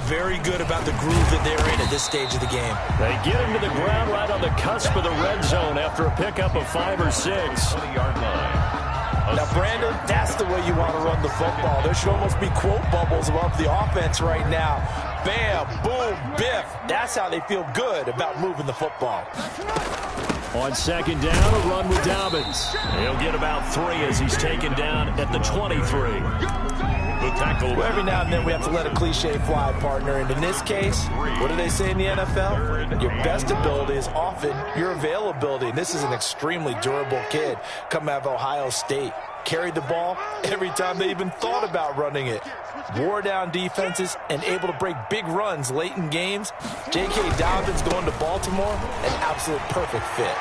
very good about the groove that they're in at this stage of the game. They get him to the ground right on the cusp of the red zone after a pickup of 5 or 6. Now, Brandon, that's the way you want to run the football. There should almost be quote bubbles above the offense right now. Bam, boom, biff. That's how they feel good about moving the football. On second down, a run with Dobbins. He'll get about 3 as he's taken down at the 23. The tackle. Well, every now and then we have to let a cliche fly, partner. And in this case, what do they say in the NFL? Your best ability is often your availability. And this is an extremely durable kid coming out of Ohio State. Carried the ball every time they even thought about running it. Wore down defenses and able to break big runs late in games. J.K. Dobbins going to Baltimore, an absolute perfect fit.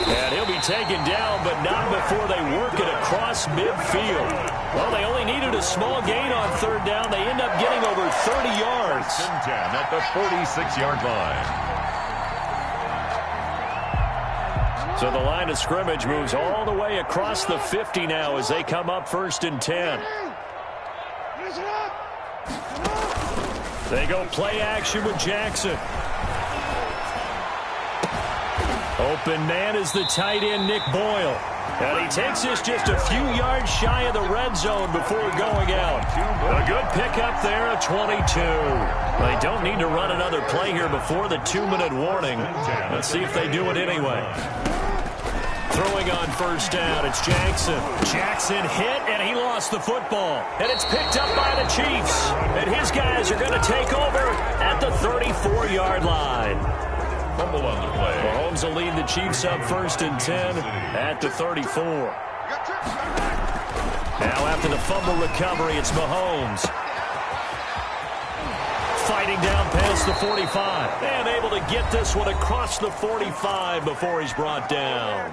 And he'll be taken down, but not before they work it across midfield. Well, they only needed a small gain on third down. They end up getting over 30 yards. 10 at the 46-yard line. So the line of scrimmage moves all the way across the 50 now as they come up 1st and 10. They go play action with Jackson. Open man is the tight end, Nick Boyle. And he takes this just a few yards shy of the red zone before going out. A good pickup there, a 22. They don't need to run another play here before the 2-minute warning. Let's see if they do it anyway. Throwing on first down, it's Jackson. Jackson hit, and he lost the football. And it's picked up by the Chiefs. And his guys are going to take over at the 34-yard line. Fumble on the play. Mahomes will lead the Chiefs up 1st and 10 at the 34. Now after the fumble recovery, it's Mahomes. Fighting down past the 45. And able to get this one across the 45 before he's brought down.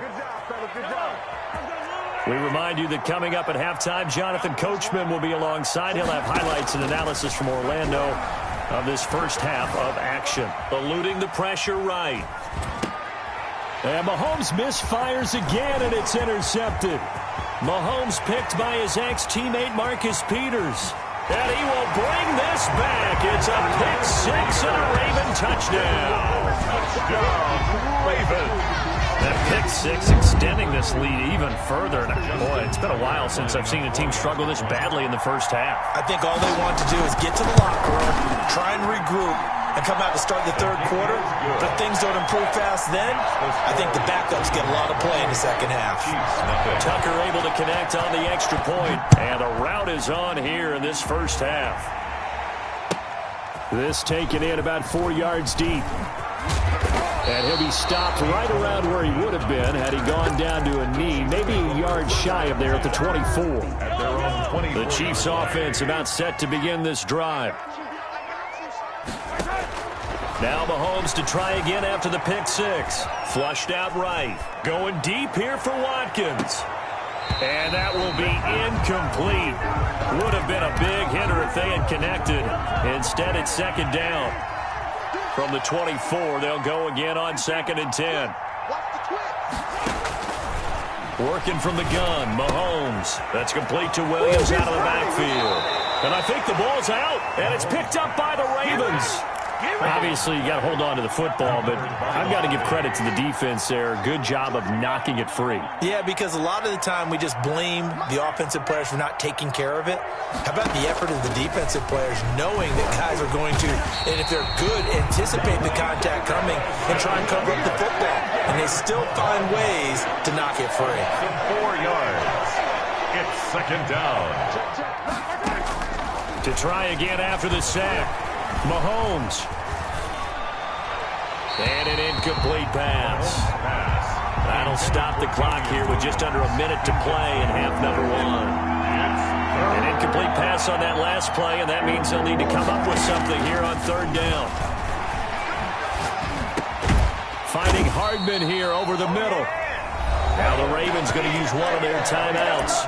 We remind you that coming up at halftime, Jonathan Coachman will be alongside. He'll have highlights and analysis from Orlando of this first half of action. Eluding the pressure right. And Mahomes misfires again, and it's intercepted. Mahomes picked by his ex-teammate Marcus Peters. And he will bring this back. It's a pick 6 and a Raven touchdown. Touchdown, Ravens. That pick 6 extending this lead even further. Boy, it's been a while since I've seen a team struggle this badly in the first half. I think all they want to do is get to the locker room, try and regroup, and come out to start the third quarter. But if things don't improve fast then, I think the backups get a lot of play in the second half. Tucker able to connect on the extra point. And the route is on here in this first half. This taken in about 4 yards deep. And he'll be stopped right around where he would have been had he gone down to a knee, maybe a yard shy of there at the 24. At their own 20. The Chiefs offense about set to begin this drive. Now Mahomes to try again after the pick 6. Flushed out right. Going deep here for Watkins. And that will be incomplete. Would have been a big hitter if they had connected. Instead, it's second down. From the 24, they'll go again on 2nd and 10. Working from the gun, Mahomes. That's complete to Williams out of the backfield. And I think the ball's out, and it's picked up by the Ravens. Obviously, you got to hold on to the football, but I've got to give credit to the defense there. Good job of knocking it free. Yeah, because a lot of the time we just blame the offensive players for not taking care of it. How about the effort of the defensive players knowing that guys are going to, and if they're good, anticipate the contact coming and try and cover up the football. And they still find ways to knock it free. 4 yards. It's second down. To try again after the sack. Mahomes. And an incomplete pass. That'll stop the clock here with just under a minute to play in half number 1. An incomplete pass on that last play, and that means they'll need to come up with something here on third down. Finding Hardman here over the middle. Now the Ravens going to use one of their timeouts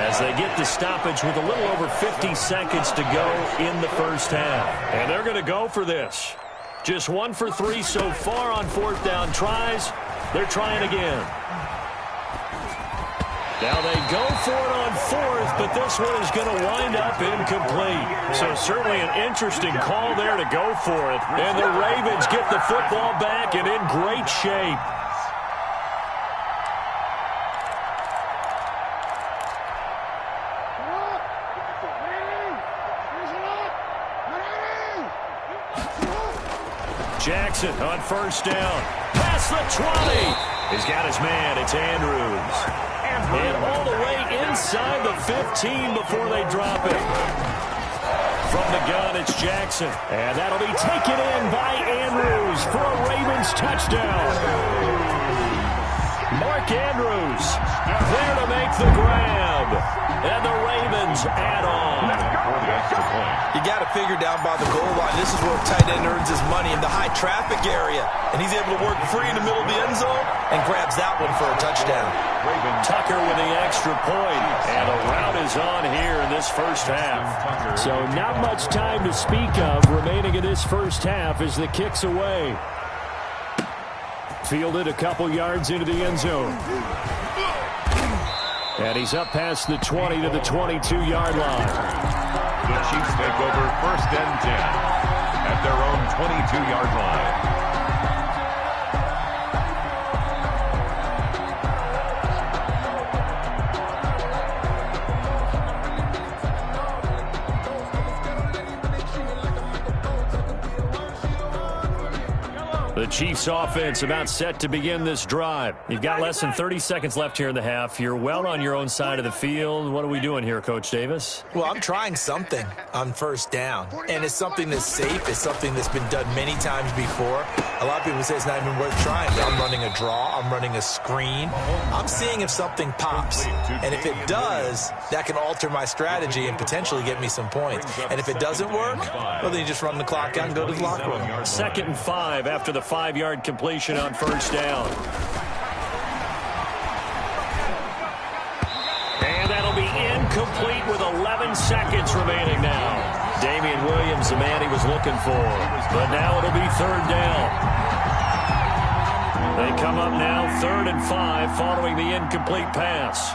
as they get the stoppage with a little over 50 seconds to go in the first half. And they're going to go for this. Just 1 for 3 so far on fourth down tries. They're trying again. Now they go for it on fourth, but this one is going to wind up incomplete. So certainly an interesting call there to go for it. And the Ravens get the football back and in great shape. Jackson on first down. Past the 20. He's got his man. It's Andrews. And all the way inside the 15 before they drop it. From the gun, it's Jackson. And that'll be taken in by Andrews for a Ravens touchdown. Mark Andrews there to make the grab. And the Ravens add on. You got to figure down by the goal line. This is where a tight end earns his money in the high traffic area. And he's able to work free in the middle of the end zone and grabs that one for a touchdown. Tucker with the extra point. And a rout is on here in this first half. So not much time to speak of remaining in this first half as the kick's away. Fielded a couple yards into the end zone. And he's up past the 20 to the 22-yard line. The Chiefs take over 1st and 10 at their own 22-yard line. The Chiefs offense about set to begin this drive. You've got less than 30 seconds left here in the half. You're well on your own side of the field. What are we doing here, Coach Davis? Well, I'm trying something on first down, and it's something that's safe. It's something that's been done many times before. A lot of people say it's not even worth trying. I'm running a draw. I'm running a screen. I'm seeing if something pops, and if it does, that can alter my strategy and potentially get me some points. And if it doesn't work, well, then you just run the clock out and go to the locker room. 2nd and 5 after the 5-yard completion on first down. And that'll be incomplete with 11 seconds remaining now. Damian Williams, the man he was looking for. But now it'll be 3rd down. They come up now 3rd and 5 following the incomplete pass.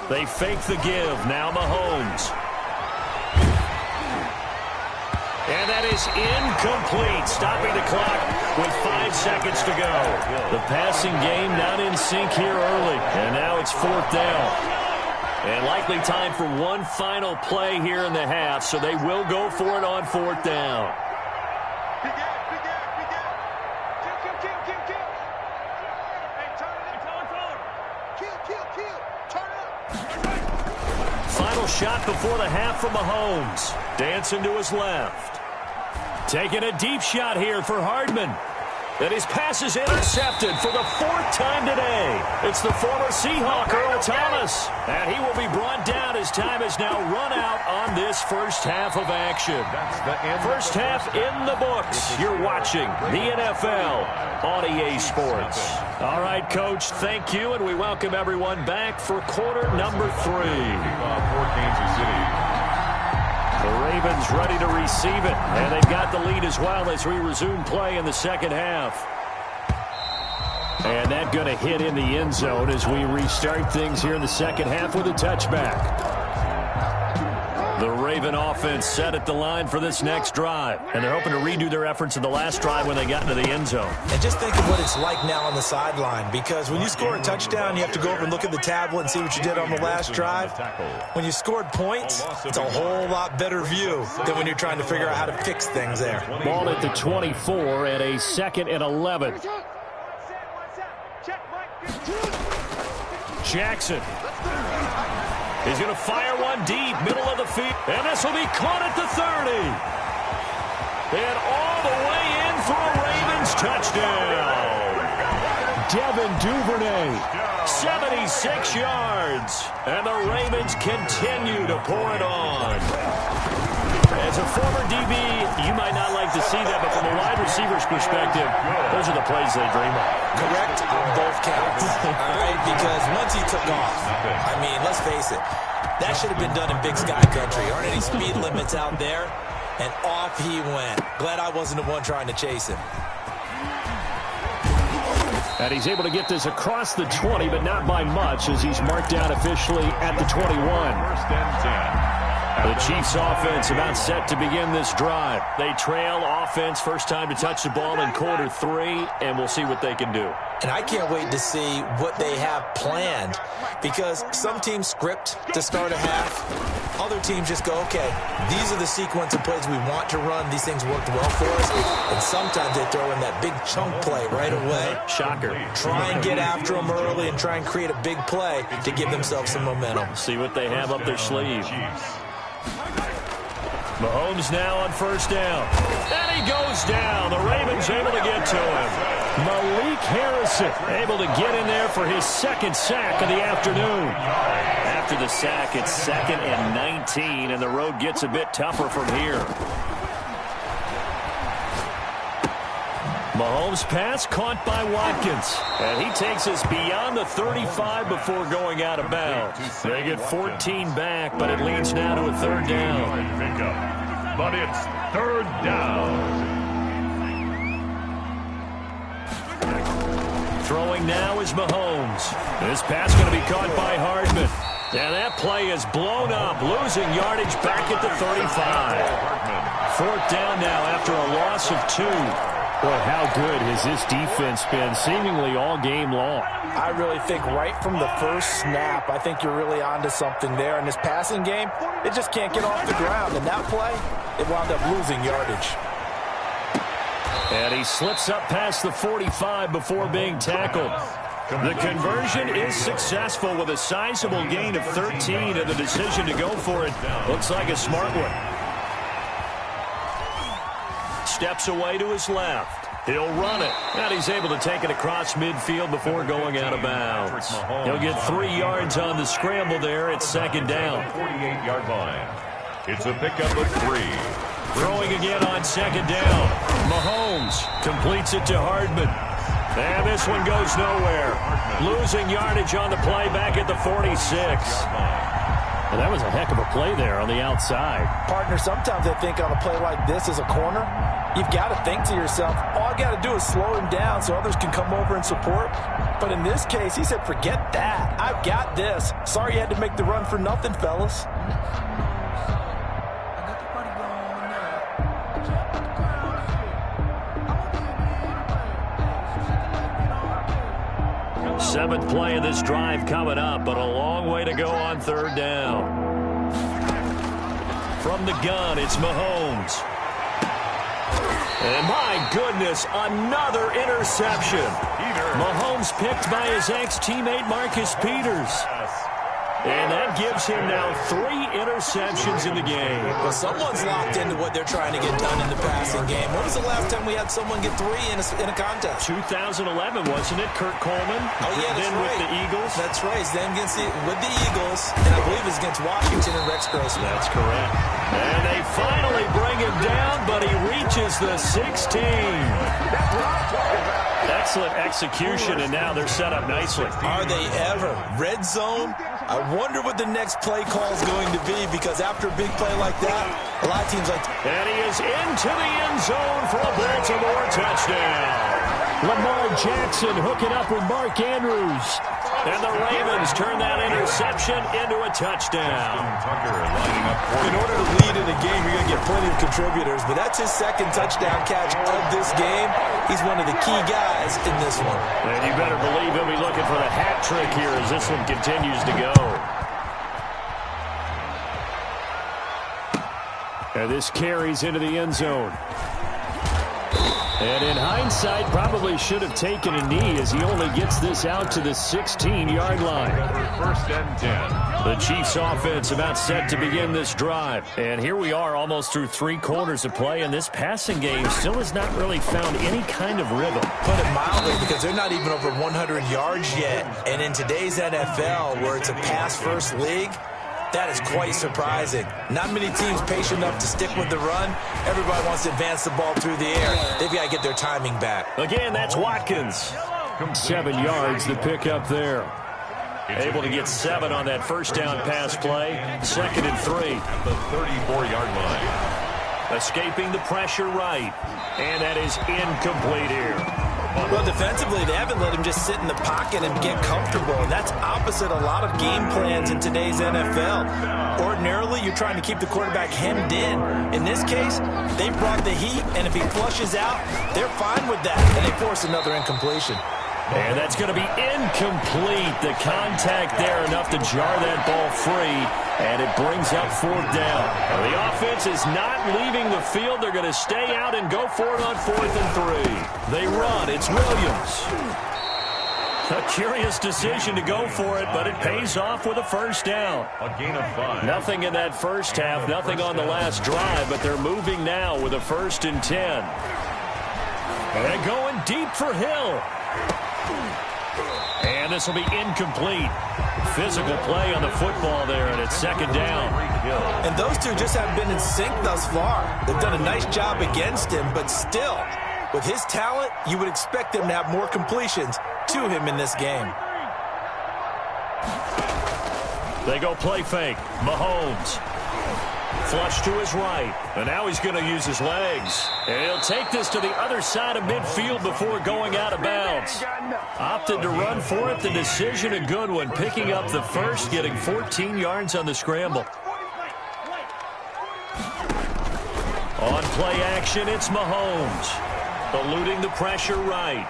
They fake the give. Now Mahomes. And that is incomplete, stopping the clock with 5 seconds to go. The passing game not in sync here early. And now it's 4th down. And likely time for one final play here in the half, so they will go for it on 4th down. Final shot before the half from Mahomes. Dancing to his left. Taking a deep shot here for Hardman. And his pass is intercepted for the 4th time today. It's the former Seahawk, Earl Thomas. And he will be brought down as time is now run out on this first half of action. First half in the books. You're watching the NFL on EA Sports. All right, Coach, thank you, and we welcome everyone back for quarter number 3. For Kansas City. The Ravens ready to receive it, and they've got the lead as well as we resume play in the second half. And that going to hit in the end zone as we restart things here in the second half with a touchback. The Raven offense set at the line for this next drive, and they're hoping to redo their efforts in the last drive when they got into the end zone. And just think of what it's like now on the sideline, because when you score a touchdown, you have to go over and look at the tablet and see what you did on the last drive. When you scored points, it's a whole lot better view than when you're trying to figure out how to fix things there. Ball at the 24 and a 2nd and 11. Jackson. He's going to fire one deep, middle of the field. And this will be caught at the 30. And all the way in for a Ravens touchdown. Devin Duvernay, 76 yards. And the Ravens continue to pour it on. As a former DB, you might not like to see that, but from a wide receiver's perspective, those are the plays they dream of. Correct on both counts. All right, because once he took off, I mean, let's face it, that should have been done in Big Sky Country. Aren't any speed limits out there? And off he went. Glad I wasn't the one trying to chase him. And he's able to get this across the 20, but not by much, as he's marked down officially at the 21. First and 10. The Chiefs offense about set to begin this drive. They trail offense, first time to touch the ball in quarter 3, and we'll see what they can do. And I can't wait to see what they have planned, because some teams script to start a half. Other teams just go, okay, these are the sequence of plays we want to run. These things worked well for us. And sometimes they throw in that big chunk play right away. Shocker. Try and get after them early and try and create a big play to give themselves some momentum. See what they have up their sleeve. Mahomes now on first down. And he goes down. The Ravens able to get to him. Malik Harrison able to get in there for his second sack of the afternoon. After the sack, it's 2nd and 19, and the road gets a bit tougher from here. Mahomes' pass caught by Watkins. And he takes us beyond the 35 before going out of bounds. They get 14 back, but it leads now to a 3rd down. But it's 3rd down. Throwing now is Mahomes. This pass going to be caught by Hardman. And that play is blown up, losing yardage back at the 35. 4th down now after a loss of 2. Boy, how good has this defense been seemingly all game long? I really think right from the first snap, I think you're really onto something there. In this passing game, it just can't get off the ground. And that play, it wound up losing yardage. And he slips up past the 45 before being tackled. The conversion is successful with a sizable gain of 13, and the decision to go for it looks like a smart one. Steps away to his left. He'll run it. And he's able to take it across midfield before going out of bounds. He'll get 3 yards on the scramble there. It's 2nd down. 48-yard line. It's a pickup of 3. Throwing again on 2nd down. Mahomes completes it to Hardman. And this one goes nowhere. Losing yardage on the play back at the 46. Well, that was a heck of a play there on the outside. Partner, sometimes I think on a play like this as a corner, you've got to think to yourself, all I got to do is slow him down so others can come over and support. But in this case, he said, forget that. I've got this. Sorry you had to make the run for nothing, fellas. Seventh play of this drive coming up, but a long way to go on 3rd down. From the gun, it's Mahomes. And my goodness, another interception. Mahomes picked by his ex-teammate Marcus Peters. And that gives him now 3 interceptions in the game. Well, someone's locked into what they're trying to get done in the passing game. When was the last time we had someone get 3 in a contest? 2011, wasn't it? Kurt Coleman. Oh, yeah, that's then right. with the Eagles. That's right. Then with the Eagles, and I believe it's against Washington and Rex Grossman. That's correct. And they finally bring him down, but he reaches the 16. Excellent execution, and now they're set up nicely. Are they ever? Red zone? I wonder what the next play call is going to be, because after a big play like that, a lot of teams like... And he is into the end zone for a Baltimore touchdown. Lamar Jackson hooking up with Mark Andrews. And the Ravens turn that interception into a touchdown. In order to lead in a game, you're going to get plenty of contributors, but that's his 2nd touchdown catch of this game. He's one of the key guys in this one. And you better believe he'll be looking for the hat trick here as this one continues to go. And this carries into the end zone. And in hindsight, probably should have taken a knee as he only gets this out to the 16-yard line. 1st and 10. The Chiefs offense about set to begin this drive. And here we are almost through 3 quarters of play, and this passing game still has not really found any kind of rhythm. Put it mildly, because they're not even over 100 yards yet. And in today's NFL, where it's a pass-first league, That is quite surprising. Not many teams patient enough to stick with the run. Everybody wants to advance the ball through the air. They've got to get their timing back. Again, that's Watkins. 7 yards to pick up there. Able to get 7 on that first down pass play. 2nd and 3. At the 34-yard line. Escaping the pressure right. And that is incomplete here. Well, defensively, they haven't let him just sit in the pocket and get comfortable. And that's opposite a lot of game plans in today's NFL. Ordinarily, you're trying to keep the quarterback hemmed in. In this case, they brought the heat, and if he flushes out, they're fine with that. And they force another incompletion. And that's going to be incomplete. The contact there enough to jar that ball free, and it brings up 4th down. Now, the offense is not leaving the field. They're going to stay out and go for it on 4th and 3. They run. It's Williams. A curious decision to go for it, but it pays off with a first down. A gain of 5. Nothing in that first half, nothing on the last drive, but they're moving now with a 1st and 10. And going deep for Hill. And this will be incomplete. Physical play on the football there, and it's 2nd down. And those two just haven't been in sync thus far. They've done a nice job against him, but still, with his talent, you would expect them to have more completions to him in this game. They go play fake. Mahomes. Flush to his right. And now he's going to use his legs. And he'll take this to the other side of midfield before going out of bounds. Opted to run for it. The decision a good one. Picking up the first, getting 14 yards on the scramble. On play action, it's Mahomes. Eluding the pressure right.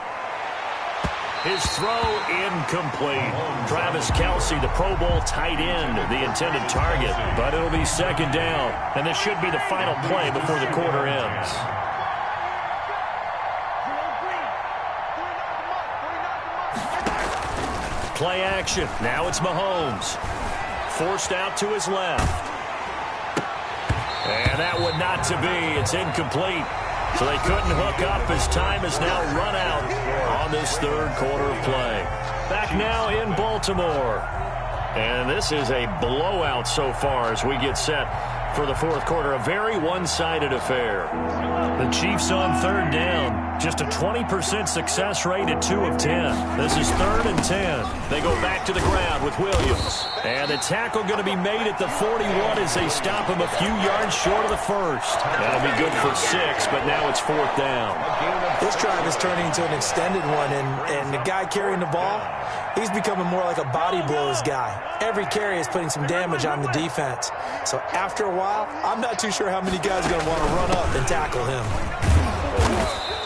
His throw incomplete. Travis Kelce, the Pro Bowl tight end, the intended target. But it'll be 2nd down. And this should be the final play before the quarter ends. Play action. Now it's Mahomes. Forced out to his left. And that one not to be. It's incomplete. So they couldn't hook up as time is now run out on this 3rd quarter of play. Back now in Baltimore. And this is a blowout so far as we get set for the 4th quarter. A very one-sided affair. The Chiefs on 3rd down. Just a 20% success rate at 2 of 10. This is 3rd and 10. They go back to the ground with Williams. And the tackle going to be made at the 41 as they stop him a few yards short of the first. That'll be good for 6, but now it's 4th down. This drive is turning into an extended one, and the guy carrying the ball, he's becoming more like a body blows guy. Every carry is putting some damage on the defense. So after a while, I'm not too sure how many guys are going to want to run up and tackle him.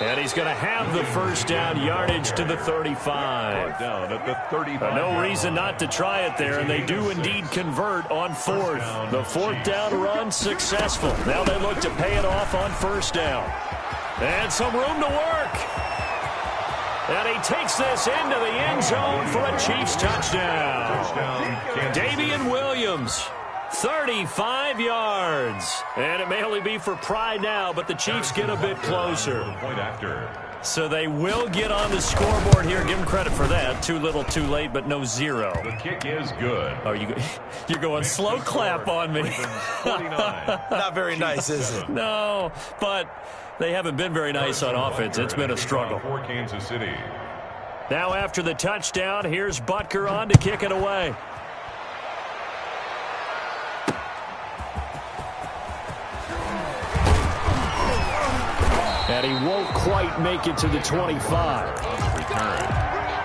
And he's going to have the first down, yardage to the 35. Down at the 35. No reason not to try it there, and they do indeed convert on 4th. The 4th down run successful. Now they look to pay it off on 1st down. And some room to work. And he takes this into the end zone for a Chiefs touchdown. Damian Williams. 35 yards. And it may only be for pride now, but the Chiefs get a bit closer. So they will get on the scoreboard here. Give them credit for that. Too little, too late, but no 0. The kick is good. Oh, you're going slow clap on me. Not very nice, is it? No, but they haven't been very nice on offense. It's been a struggle. For Kansas City. Now after the touchdown, here's Butker on to kick it away. And he won't quite make it to the 25. Return.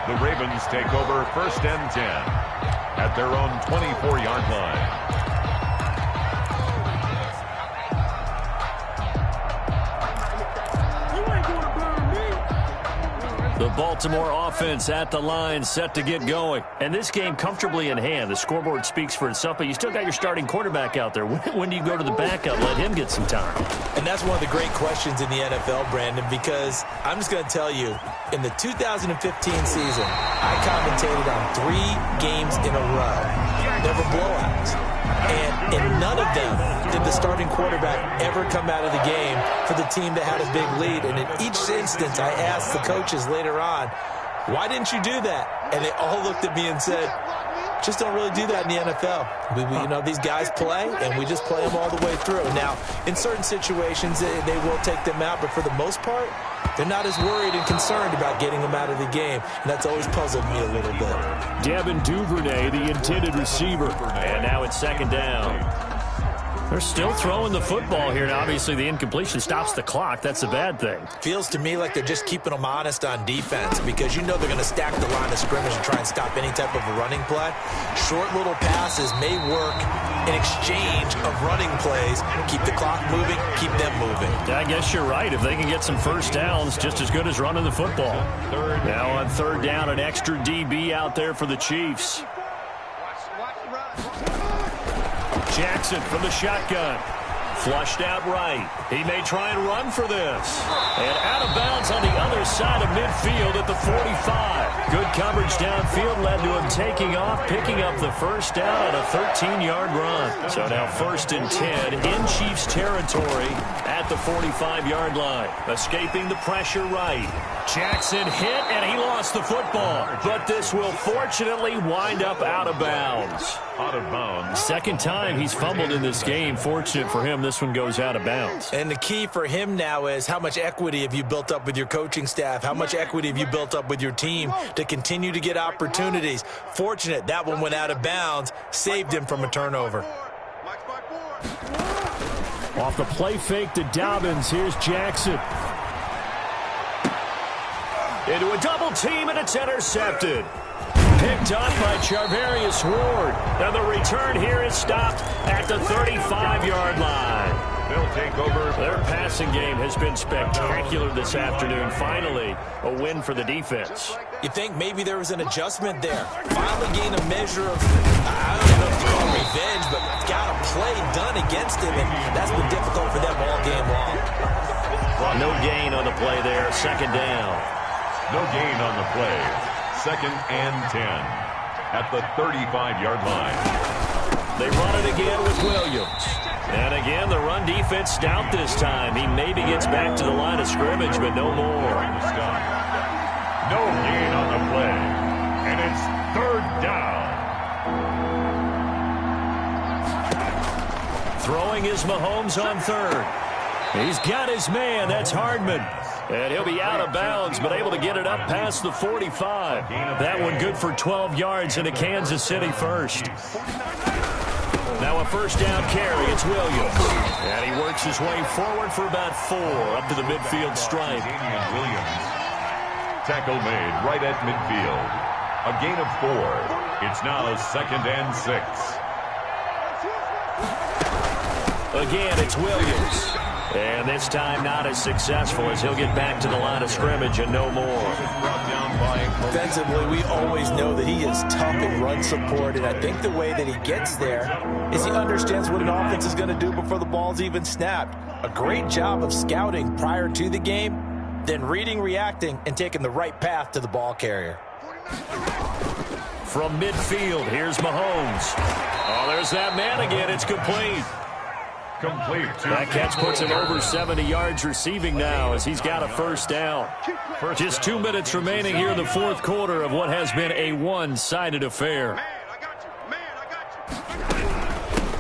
The Ravens take over 1st and 10 at their own 24-yard line. The Baltimore offense at the line, set to get going. And this game comfortably in hand. The scoreboard speaks for itself, but you still got your starting quarterback out there. When do you go to the backup, let him get some time? And that's one of the great questions in the NFL, Brandon, because I'm just going to tell you, in the 2015 season, I commentated on 3 games in a row. There were blowouts. And in none of them did the starting quarterback ever come out of the game for the team that had a big lead. And in each instance, I asked the coaches later on, why didn't you do that? And they all looked at me and said, Just don't really do that in the NFL. You know, these guys play, and we just play them all the way through. Now, in certain situations, they will take them out, but for the most part, they're not as worried and concerned about getting them out of the game, and that's always puzzled me a little bit. Devin Duvernay, the intended receiver. And now it's second down. They're still throwing the football here, and obviously the incompletion stops the clock. That's a bad thing. Feels to me like they're just keeping them honest on defense because you know they're going to stack the line of scrimmage and try and stop any type of a running play. Short little passes may work in exchange of running plays. Keep the clock moving, keep them moving. I guess you're right. If they can get some first downs, just as good as running the football. Now on third down, an extra DB out there for the Chiefs. Jackson from the shotgun. Flushed out right. He may try and run for this. And out of bounds on the other side of midfield at the 45. Good coverage downfield led to him taking off, picking up the first down on a 13-yard run. So now 1st and 10 in Chiefs territory at the 45-yard line. Escaping the pressure right. Jackson hit, and he lost the football. But this will fortunately wind up out of bounds. Out of bounds. Second time he's fumbled in this game. Fortunate for him, this one goes out of bounds. And the key for him now is how much equity have you built up with your coaching staff? How much equity have you built up with your team to continue to get opportunities? Fortunate that one went out of bounds, saved him from a turnover. Off the play fake to Dobbins, here's Jackson. Into a double team, and it's intercepted. Picked up by Charvarius Ward. And the return here is stopped at the 35-yard line. They'll take over. Their passing game has been spectacular this afternoon. Finally, a win for the defense. You think maybe there was an adjustment there. Finally gained a measure of, I don't know if it's called revenge, but got a play done against him, and that's been difficult for them all game long. No gain on the play there. Second down. No gain on the play. 2nd and 10 at the 35-yard line. They run it again with Williams. And again, the run defense stout this time. He maybe gets back to the line of scrimmage, but no more. No gain on the play. And it's 3rd down. Throwing is Mahomes on 3rd. He's got his man. That's Hardman. And he'll be out of bounds, but able to get it up past the 45. That one good for 12 yards into Kansas City first. Now a first down carry. It's Williams. And he works his way forward for about 4 up to the midfield stripe. Williams. Tackle made right at midfield. A gain of 4. It's now 2nd and 6. Again, it's Williams. And this time not as successful as he'll get back to the line of scrimmage and no more. Defensively, we always know that he is tough in run support, and I think the way that he gets there is he understands what an offense is going to do before the ball's even snapped. A great job of scouting prior to the game, then reading, reacting, and taking the right path to the ball carrier. From midfield, here's Mahomes. Oh, there's that man again. It's complete. Complete. That catch puts him over 70 yards receiving now as he's got a first down. Just 2 minutes remaining here in the 4th quarter of what has been a one-sided affair.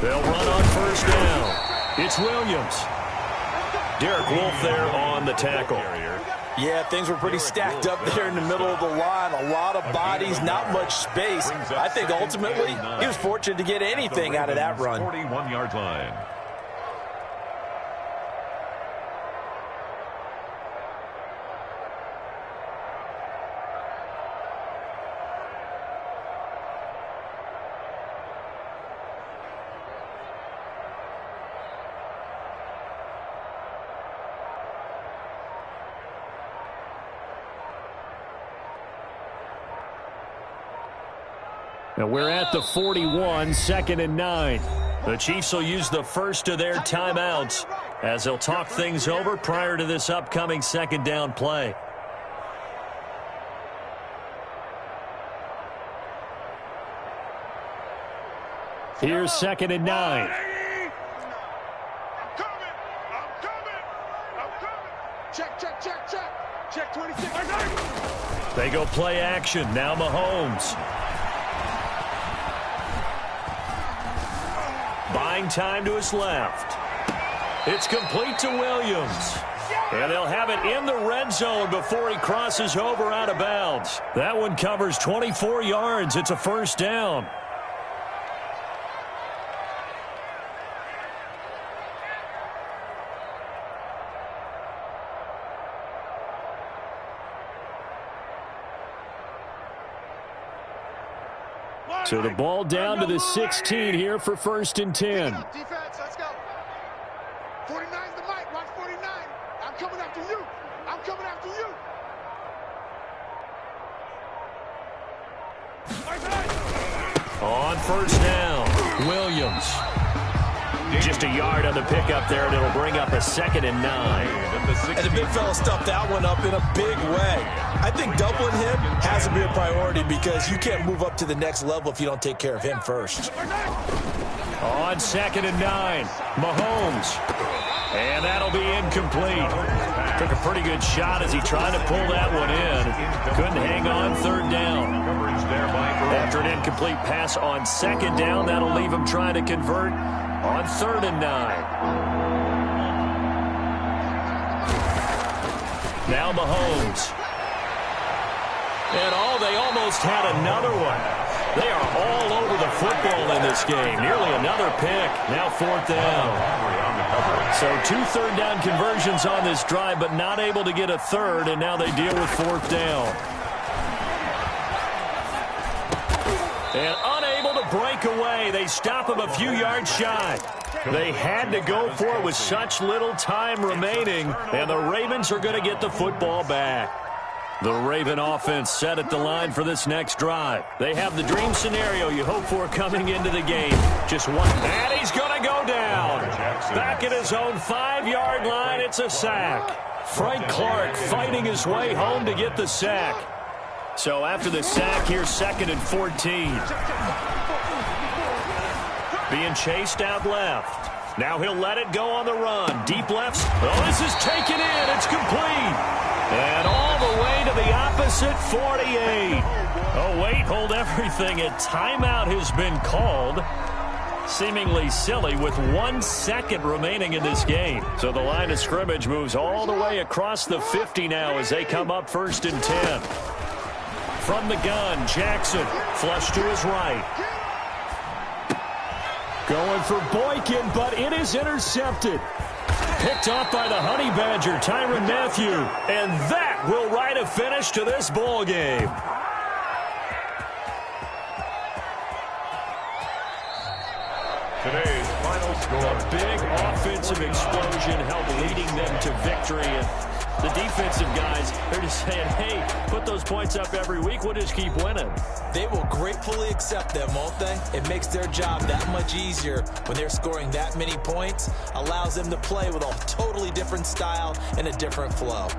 They'll run on first down. It's Williams. Derek Wolfe there on the tackle. Yeah, things were pretty stacked up there in the middle of the line. A lot of bodies, not much space. I think ultimately he was fortunate to get anything out of that run. 41-yard line. And we're at the 41, 2nd and 9. The Chiefs will use the first of their timeouts as they'll talk things over prior to this upcoming 2nd down play. Here's 2nd and 9. I'm coming. Check. Check 26. They go play action. Now Mahomes. Buying time to his left. It's complete to Williams. And they'll have it in the red zone before he crosses over out of bounds. That one covers 24 yards. It's a first down. So the ball down to the 16 here for 1st and 10. Defense, let's go. 49's the mic. Watch 49. I'm coming after you. I'm coming after you. On first down, Williams. Just a yard on the pickup there, and it'll bring up a 2nd and 9. And the big fella stuffed that one up in a big way. I think doubling him has to be a priority because you can't move up to the next level if you don't take care of him first. On 2nd and 9, Mahomes. And that'll be incomplete. Took a pretty good shot as he tried to pull that one in. Couldn't hang on 3rd down. After an incomplete pass on 2nd down, that'll leave him trying to convert on 3rd and 9. Now Mahomes. And they almost had another one. They are all over the football in this game. Nearly another pick. Now 4th down. So 2 3rd down conversions on this drive, but not able to get a 3rd, and now they deal with 4th down. And unable to break away. They stop him a few yards shy. They had to go for it with such little time remaining, and the Ravens are going to get the football back. The Raven offense set at the line for this next drive. They have the dream scenario you hope for coming into the game. Just one. And he's going to go down. Back at his own 5-yard line, it's a sack. Frank Clark fighting his way home to get the sack. So after the sack, here's 2nd and 14. Being chased out left. Now he'll let it go on the run. Deep left. Oh, this is taken in. It's complete. And all the way to the opposite 48. Oh, wait, hold everything. A timeout has been called. Seemingly silly with 1 second remaining in this game. So the line of scrimmage moves all the way across the 50 now as they come up 1st and 10. From the gun, Jackson, flush to his right. Going for Boykin, but it is intercepted. Picked off by the Honey Badger, Tyrann Mathieu. And that will write a finish to this ball game. Today's final score. A big offensive explosion helped leading them to victory. And the defensive guys, they're just saying, hey, put those points up every week. We'll just keep winning. They will gratefully accept them, won't they? It makes their job that much easier when they're scoring that many points. Allows them to play with a totally different style and a different flow.